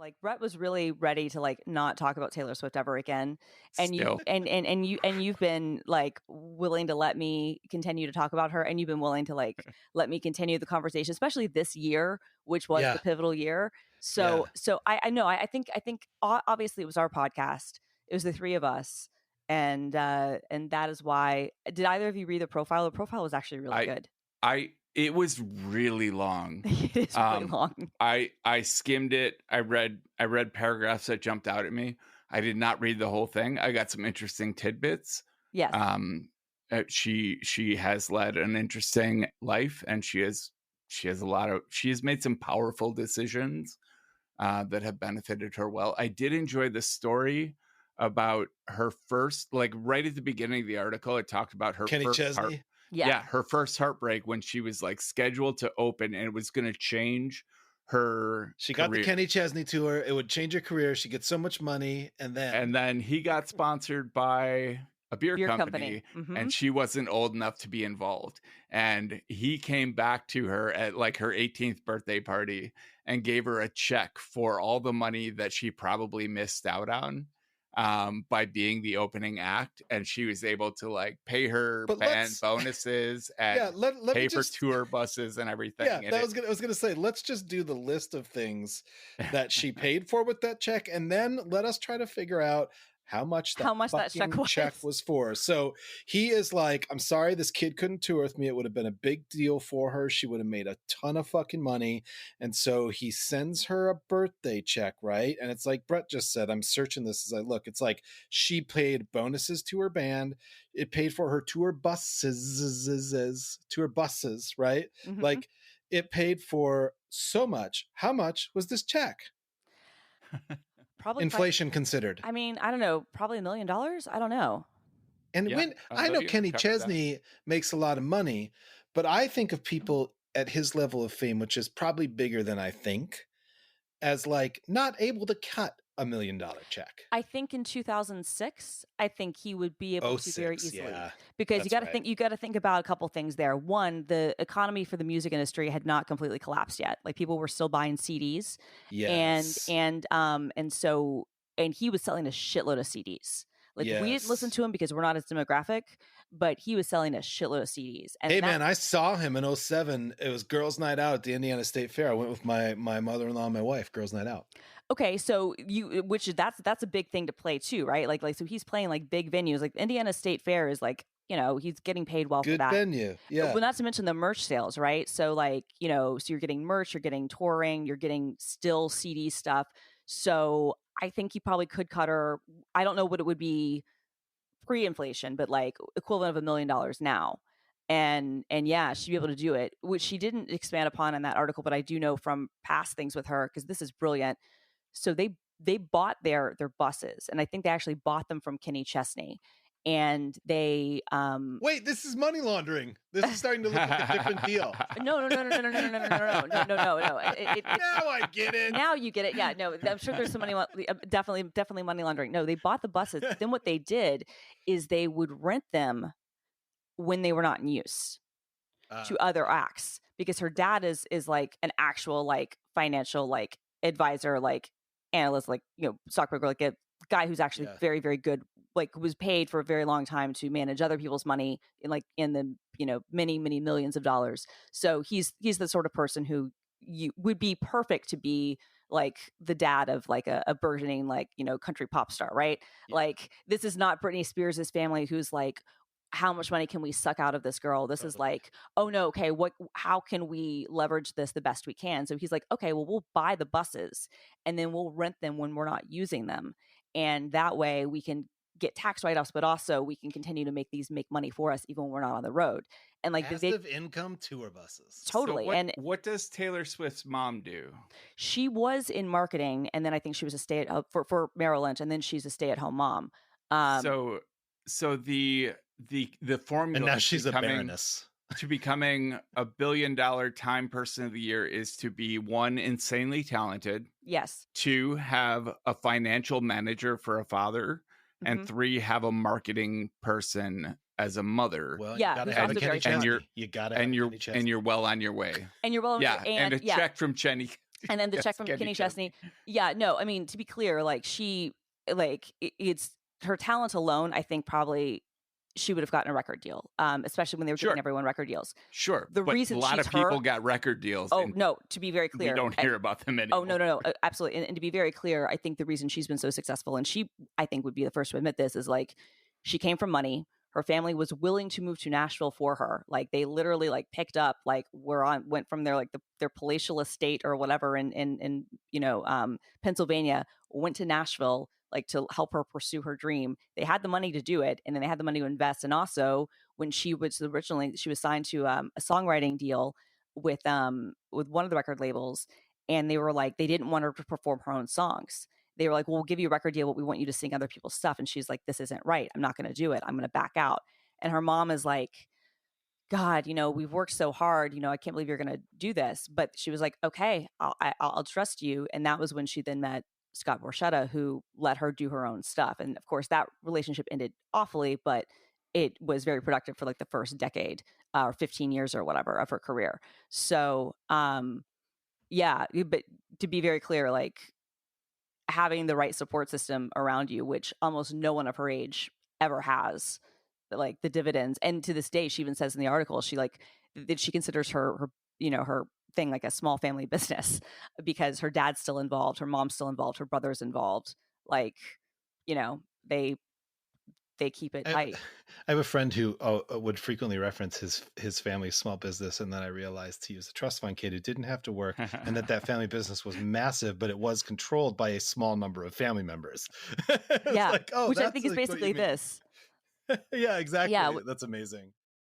Like Brett was really ready to like not talk about Taylor Swift ever again, and you Still. and you've been like willing to let me continue to talk about her, and you've been willing to like let me continue the conversation, especially this year, which was Yeah. the pivotal year. So I know I think obviously it was our podcast. It was the three of us, and that is why. Did either of you read the profile? The profile was actually really good. It was really long. It is really long. I skimmed it. I read paragraphs that jumped out at me. I did not read the whole thing. I got some interesting tidbits. Yes. She has led an interesting life, and she has made some powerful decisions that have benefited her well. I did enjoy the story about her first, like right at the beginning of the article, it talked about her Kenny first Chesney. her first heartbreak when she was like scheduled to open, and it was going to change her. She got career. the Kenny Chesney tour. It would change her career. She gets so much money, and then he got sponsored by a beer company. Mm-hmm. And she wasn't old enough to be involved. And he came back to her at like her 18th birthday party and gave her a check for all the money that she probably missed out on by being the opening act. And she was able to like pay her band bonuses and pay for tour buses and everything. Yeah, I was gonna say, let's just do the list of things that she paid for with that check, and then let us try to figure out how much that check was for. So he is like, I'm sorry, this kid couldn't tour with me. It would have been a big deal for her. She would have made a ton of fucking money. And so he sends her a birthday check, right? And it's like Brett just said, I'm searching this as I look. It's like she paid bonuses to her band. It paid for her tour buses, right? Mm-hmm. Like it paid for so much. How much was this check? Probably inflation considered. I mean, I don't know, probably $1 million. I don't know. And when I know Kenny Chesney makes a lot of money, but I think of people at his level of fame, which is probably bigger than I think, as like not able to cut $1 million check. I think in 2006, I think he would be able to very easily, because you got to think about a couple things there. One, the economy for the music industry had not completely collapsed yet. Like people were still buying CDs, and he was selling a shitload of CDs. Like we didn't listen to him because we're not his demographic, but he was selling a shitload of CDs. And man, I saw him in 2007. It was girls' night out at the Indiana State Fair. I went with my mother-in-law and my wife, girls' night out. Okay, so that's a big thing to play too, right? Like so he's playing like big venues. Like Indiana State Fair is like, you know, he's getting paid well for that. Good venue. Yeah. Well, not to mention the merch sales, right? So like, you know, so you're getting merch, you're getting touring, you're getting still CD stuff. So I think he probably could cut her. I don't know what it would be pre-inflation, but like equivalent of $1 million now. And yeah, she'd be able to do it, which she didn't expand upon in that article, but I do know from past things with her, because this is brilliant. So they bought their buses, and I think they actually bought them from Kenny Chesney. And they wait, this is money laundering. This is starting to look like a different deal. No. Now I get it. Now you get it. Yeah, no, I'm sure there's some money, definitely money laundering. No, they bought the buses. Then what they did is they would rent them when they were not in use to other acts, because her dad is like an actual like financial like advisor, like analyst, like, you know, stockbroker, like a guy who's actually very, very good, like was paid for a very long time to manage other people's money in the, you know, many, many millions of dollars. So he's the sort of person who you would be perfect to be like the dad of like a burgeoning, like, you know, country pop star, right? Yeah. Like this is not Britney Spears' family who's like, how much money can we suck out of this girl? This is like, oh no, okay, how can we leverage this the best we can? So he's like, okay, well, we'll buy the buses and then we'll rent them when we're not using them. And that way we can get tax write-offs, but also we can continue to make money for us even when we're not on the road. And like passive income tour buses. Totally. So and what does Taylor Swift's mom do? She was in marketing, and then I think she was a for Merrill Lynch, and then she's a stay-at-home mom. So the formula, and now she's a baroness. To becoming $1 billion Time Person of the Year is to be 1, insanely talented. Yes. 2, have a financial manager for a father. Mm-hmm. And 3, have a marketing person as a mother. Well, you gotta have a Kenny Chesney. You gotta have a Kenny Chesney. And you're well on your way. And you're well on your way. And a check from Kenny And then the check from Kenny Chesney. Yeah, no, I mean, to be clear, like it's her talent alone, I think probably she would have gotten a record deal, especially when they were giving everyone record deals. Sure. The reason a lot of people got record deals. Oh, no, to be very clear. We don't hear about them anymore. Oh, no, absolutely. And to be very clear, I think the reason she's been so successful, and she, I think, would be the first to admit this, is like she came from money. Her family was willing to move to Nashville for her. Like they literally like picked up, like went from their like their palatial estate or whatever in Pennsylvania, went to Nashville like to help her pursue her dream. They had the money to do it, and then they had the money to invest. And also, when she was signed to a songwriting deal with one of the record labels, and they were like, they didn't want her to perform her own songs. They were like, well, we'll give you a record deal, but we want you to sing other people's stuff. And she's like, this isn't right. I'm not going to do it. I'm going to back out. And her mom is like, God, we've worked so hard. I can't believe you're going to do this. But she was like, okay, I'll trust you. And that was when she then met Scott Borchetta, who let her do her own stuff. And of course, that relationship ended awfully, but it was very productive for like the first decade or 15 years or whatever of her career. So, yeah, but to be very clear, like, having the right support system around you, which almost no one of her age ever has, like the dividends. And to this day, she even says in the article, she like that she considers her thing like a small family business because her dad's still involved, her mom's still involved, her brother's involved. Like, they keep it tight. I have a friend who would frequently reference his family's small business, and then I realized he was a trust fund kid who didn't have to work, and that family business was massive, but it was controlled by a small number of family members. Yeah, like, which I think is basically this. Yeah, exactly. Yeah, that's amazing.